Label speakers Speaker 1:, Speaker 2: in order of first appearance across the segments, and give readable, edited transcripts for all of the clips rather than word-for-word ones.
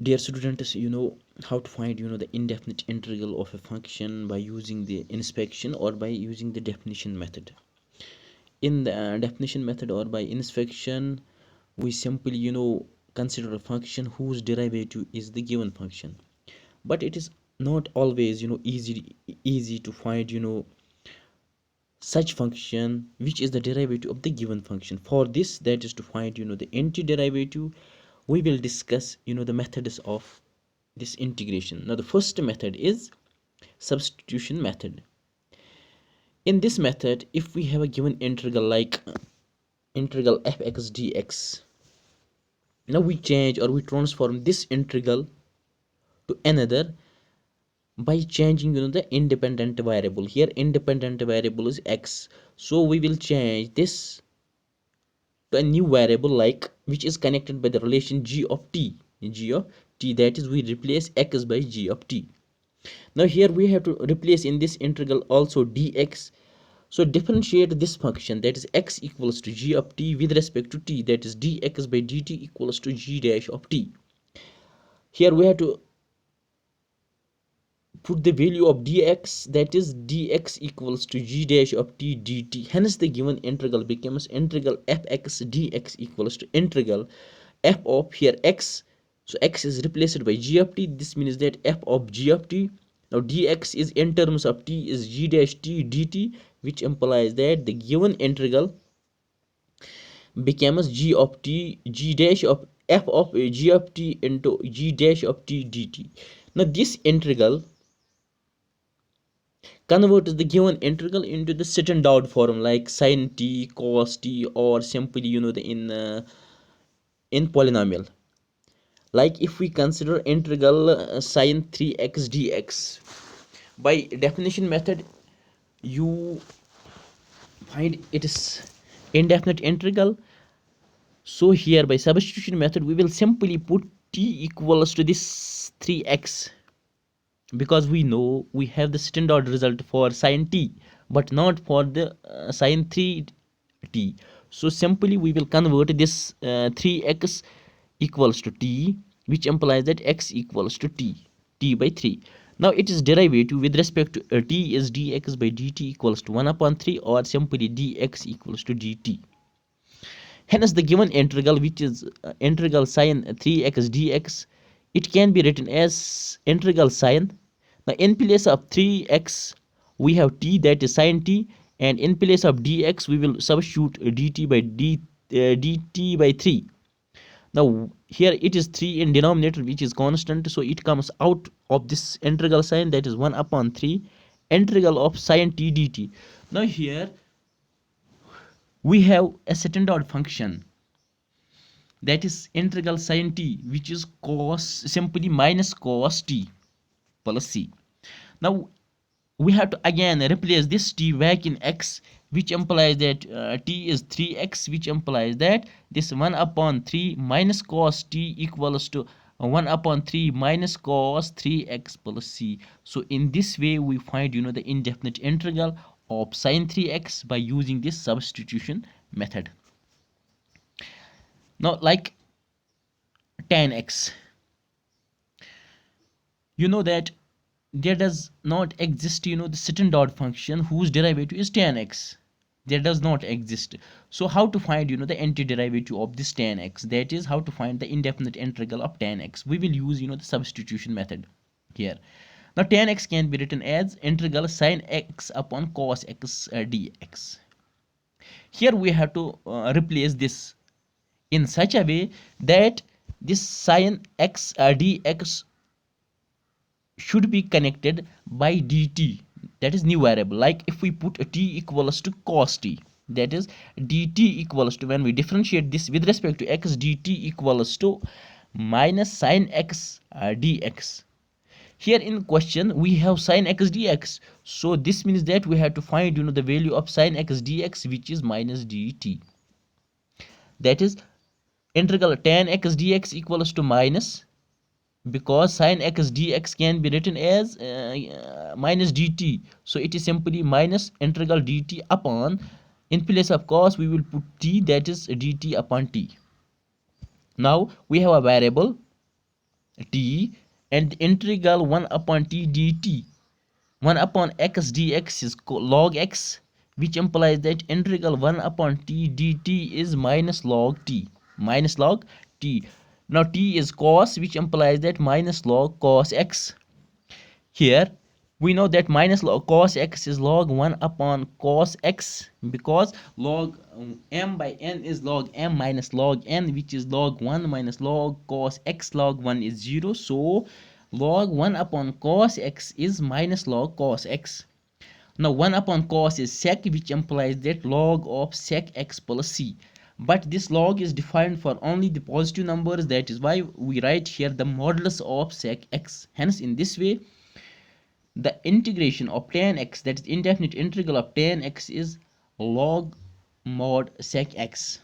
Speaker 1: Dear students, you know how to find the indefinite integral of a function by using the inspection or by using the definition method. In the definition method or by inspection, we simply consider a function whose derivative is the given function. But it is not always easy to find such function which is the derivative of the given function. For this, that is to find the antiderivative, we will discuss the methods of this integration. Now the first method is substitution method. In this method, if we have a given integral like integral fx dx, now we change or we transform this integral to another by changing the independent variable. Here independent variable is x, so we will change this to a new variable like which is connected by the relation g of t, that is we replace x by g of t. Now here we have to replace in this integral also dx, so differentiate this function, that is x equals to g of t with respect to t, that is dx by dt equals to g dash of t. Here we have to put the value of dx, that is dx equals to g dash of t dt. Hence the given integral becomes integral fx dx equals to integral f of here x, so x is replaced by g of t. This means that f of g of t, now dx is in terms of t is g dash t dt, which implies that the given integral becomes g of t, g dash of f of g of t into g dash of t dt. Now this integral converts the given integral into the standard form like sin t, cos t, or simply in polynomial. Like if we consider integral sin 3x dx, by definition method you find it is indefinite integral. So here by substitution method we will simply put t equals to this 3x, because we know we have the standard result for sin t but not for the sin 3t. So simply we will convert this 3x equals to t, which implies that x equals to t by 3. Now it is derivative with respect to t is dx by dt equals to 1 upon 3, or simply dx equals to dt. Hence the given integral, which is integral sin 3x dx, it can be written as integral sin. Now in place of 3x we have t, that is sin t, and in place of dx we will substitute dt by dt by 3. Now here it is 3 in denominator, which is constant, so it comes out of this integral sign, that is 1 upon 3 integral of sin t dt. Now here we have a standard function, that is integral sin t, which is cos, simply minus cos t plus c. Now we have to again replace this t back in x, which implies that t is 3x, which implies that this 1 upon 3 minus cos t equals to 1 upon 3 minus cos 3x plus c. So in this way we find the indefinite integral of sin 3x by using this substitution method. Now like tan x, you know that there does not exist the standard function whose derivative is tan x. There does not exist. So how to find the antiderivative of this tan x, that is how to find the indefinite integral of tan x? We will use the substitution method here. Now tan x can be written as integral sin x upon cos x dx. Here we have to replace this in such a way that this sin x dx should be connected by dt, that is new variable. Like if we put a t equals to cos t, that is dt equals to, when we differentiate this with respect to x, dt equals to minus sin x dx. Here in question we have sin x dx, so this means that we have to find the value of sin x dx, which is minus dt. That is integral tan x dx equals to minus, because sin x dx can be written as minus dt, so it is simply minus integral dt upon, in place of cos we will put t, that is dt upon t. Now we have a variable t, and the integral 1 upon t dt, 1 upon x dx is log x, which implies that integral 1 upon t dt is minus log t, minus log t. Now t is cos, which implies that minus log cos x. Here we know that minus log cos x is log 1 upon cos x, because log m by n is log m minus log n, which is log 1 minus log cos x log 1 is 0. So log 1 upon cos x is minus log cos x. Now 1 upon cos is sec, which implies that log of sec x plus c. But this log is defined for only the positive numbers. That is why we write here the modulus of sec x. Hence in this way the integration of tan x, that is indefinite integral of tan x, is log mod sec x.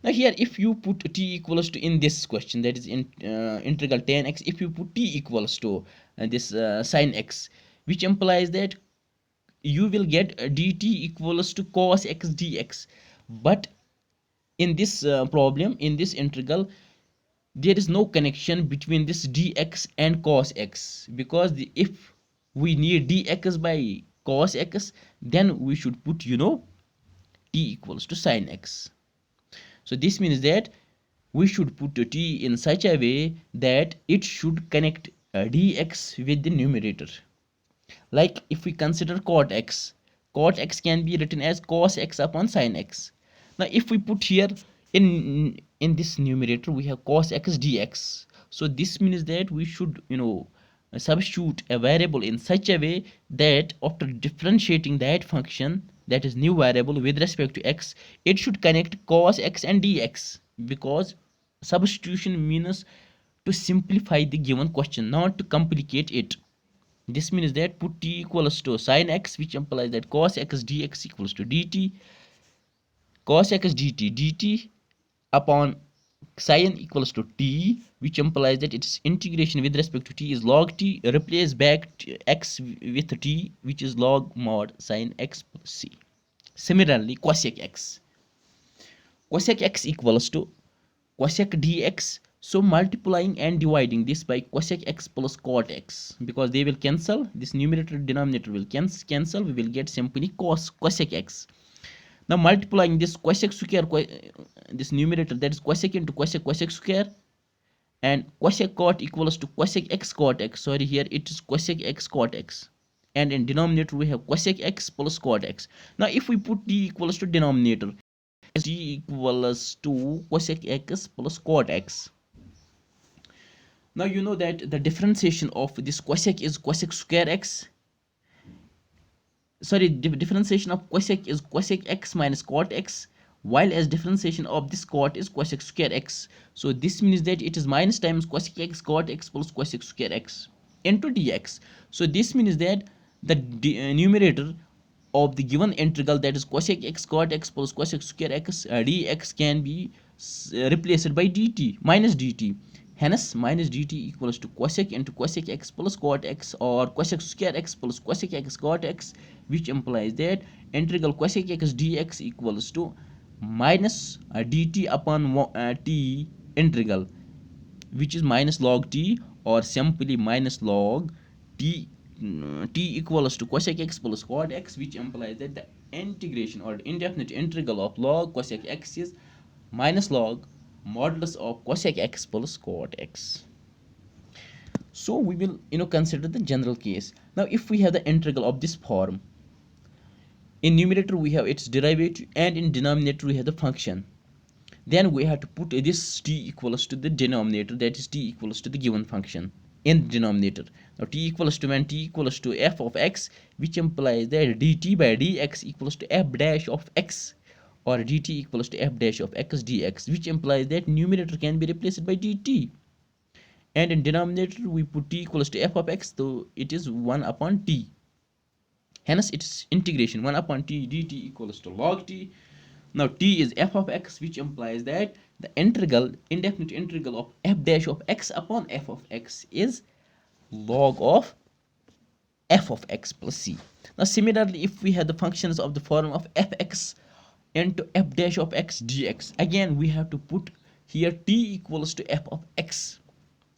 Speaker 1: Now here if you put t equals to, in this question, that is in integral tan x, if you put t equals to this sin x, which implies that you will get dt equals to cos x dx. But in this problem, in this integral, there is no connection between this dx and cos x, because if we need dx by cos x, then we should put t equals to sin x. So this means that we should put t in such a way that it should connect dx with the numerator. Like if we consider cot x can be written as cos x upon sin x. Now if we put here in this numerator we have cos x dx, so this means that we should substitute a variable in such a way that after differentiating that function, that is new variable, with respect to x, it should connect cos x and dx, because substitution means to simplify the given question, not to complicate it. This means that put t equals to sin x, which implies that cos x dx equals to dt, cos x dt upon sin equals to t, which implies that its integration with respect to t is log t. Replace back x with t, which is log mod sin x plus c. Similarly, cosec x equals to cosec dx. So multiplying and dividing this by cosec x plus cot x, because they will cancel, this numerator denominator will cancel, we will get simply cosec x. Now multiplying this cosec square, this numerator, that is cosec into cosec square, and cosec cot equals to cosec x cot x. Sorry, here it is cosec x cot x, and in denominator we have cosec x plus cot x. Now if we put t equals to denominator, t equals to cosec x plus cot x. Now you know that the differentiation of this cosec is cosec square x. Sorry, differentiation of cosec is cosec x minus cot x, while as differentiation of this cot is cosec square x. So this means that it is minus times cosec x cot x plus cosec square x into dx. So this means that the numerator of the given integral, that is cosec x cot x plus cosec square x dx, can be replaced by dt minus dt. Hence minus dt equals to cosec into cosec x plus cot x, or cosec square x plus cosec x cot x, which implies that integral cosec x dx equals to minus dt upon t integral, which is minus log t, or simply minus log t. T equals to cosec x plus cot x, which implies that the integration or indefinite integral of log cosec x is minus log modulus of cosec x plus cot x. So we will consider the general case. Now if we have the integral of this form, in numerator we have its derivative and in denominator we have the function, then we have to put this t equals to the denominator, that is t equals to the given function in the denominator. Now t equals to, when t equals to f of x, which implies that dt by dx equals to f dash of x, or dt equals to f dash of x dx, which implies that numerator can be replaced by dt, and in denominator we put t equals to f of x, so it is 1 upon t. Hence its integration 1 upon t dt equals to log t. Now t is f of x, which implies that the integral, indefinite integral of f dash of x upon f of x is log of f of x plus c. Now similarly, if we have the functions of the form of fx into f dash of x dx, again we have to put here t equals to f of x.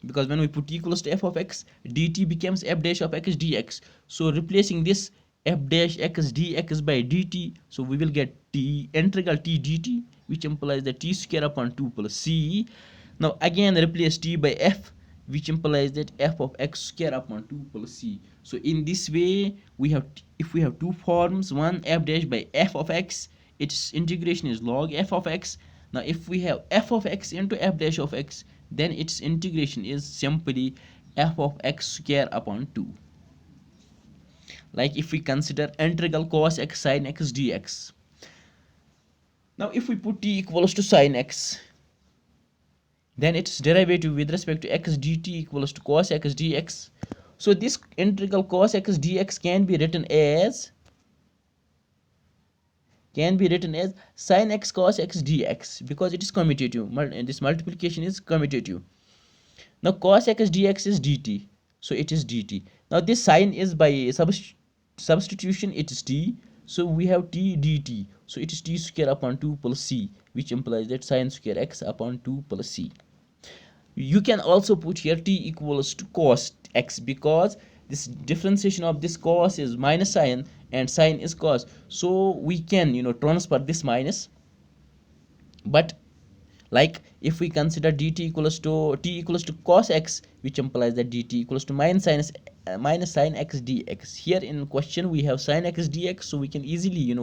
Speaker 1: because when we put t equals to f of x, dt becomes f dash of x dx. So replacing this f dash x dx by dt, so we will get t integral t dt, which implies that t square upon 2 plus c. Now again replace t by f, which implies that f of x square upon 2 plus c. So in this way we have, if we have two forms, one f dash by f of x, its integration is log f of x. Now if we have f of x into f dash of x, then its integration is simply f of x square upon 2. Like if we consider integral cos x sin x dx. Now if we put t equals to sin x, then its derivative with respect to x dt equals to cos x dx. So this integral cos x dx can be written as sin x cos x dx, because it is commutative, and this multiplication is commutative. Now cos x dx is dt, so it is dt. Now this sin is by substitution, it is t, so we have t dt, so it is t square upon 2 plus c, which implies that sin square x upon 2 plus c. You can also put here t equals to cos x, because this differentiation of this cos is minus sin and sin is cos, so we can transfer this minus. But like if we consider dt equals to t equals to cos x, which implies that dt equals to minus sin x dx. Here in question we have sin x dx, so we can easily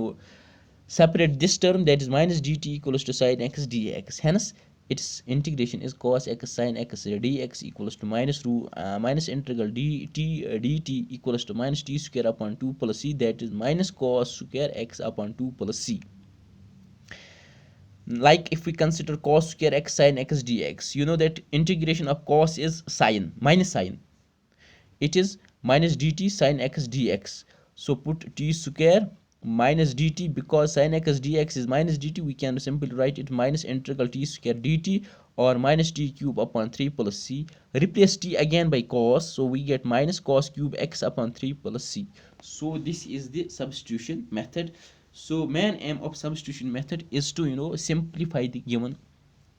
Speaker 1: separate this term, that is minus dt equals to sin x dx. Hence its integration is cos x sin x dx equals to minus integral dt equals to minus t square upon 2 plus c, that is minus cos square x upon 2 plus c. Like if we consider cos square x sin x dx, you know that integration of cos is sin minus sin, it is minus dt sin x dx. So put t square minus dt, because sin x dx is minus dt, we can simply write it minus integral t square dt, or minus t cube upon 3 plus c. Replace t again by cos, so we get minus cos cube x upon 3 plus c. So this is the substitution method. So main aim of substitution method is to simplify the given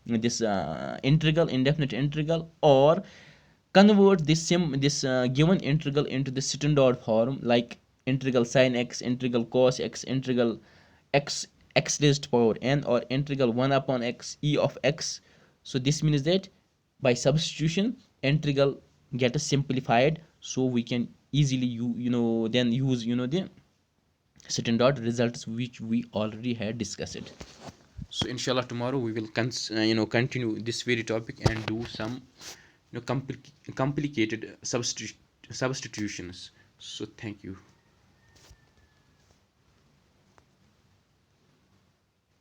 Speaker 1: this integral, indefinite integral, or convert this given integral into the standard form, like integral sin x, integral cos x, integral x raised to power n, or integral 1 upon x e of x. So this means that by substitution integral get simplified, so we can easily then use the standard results which we already had discussed. So inshallah tomorrow we will continue this very topic and do some complicated substitutions. So thank you.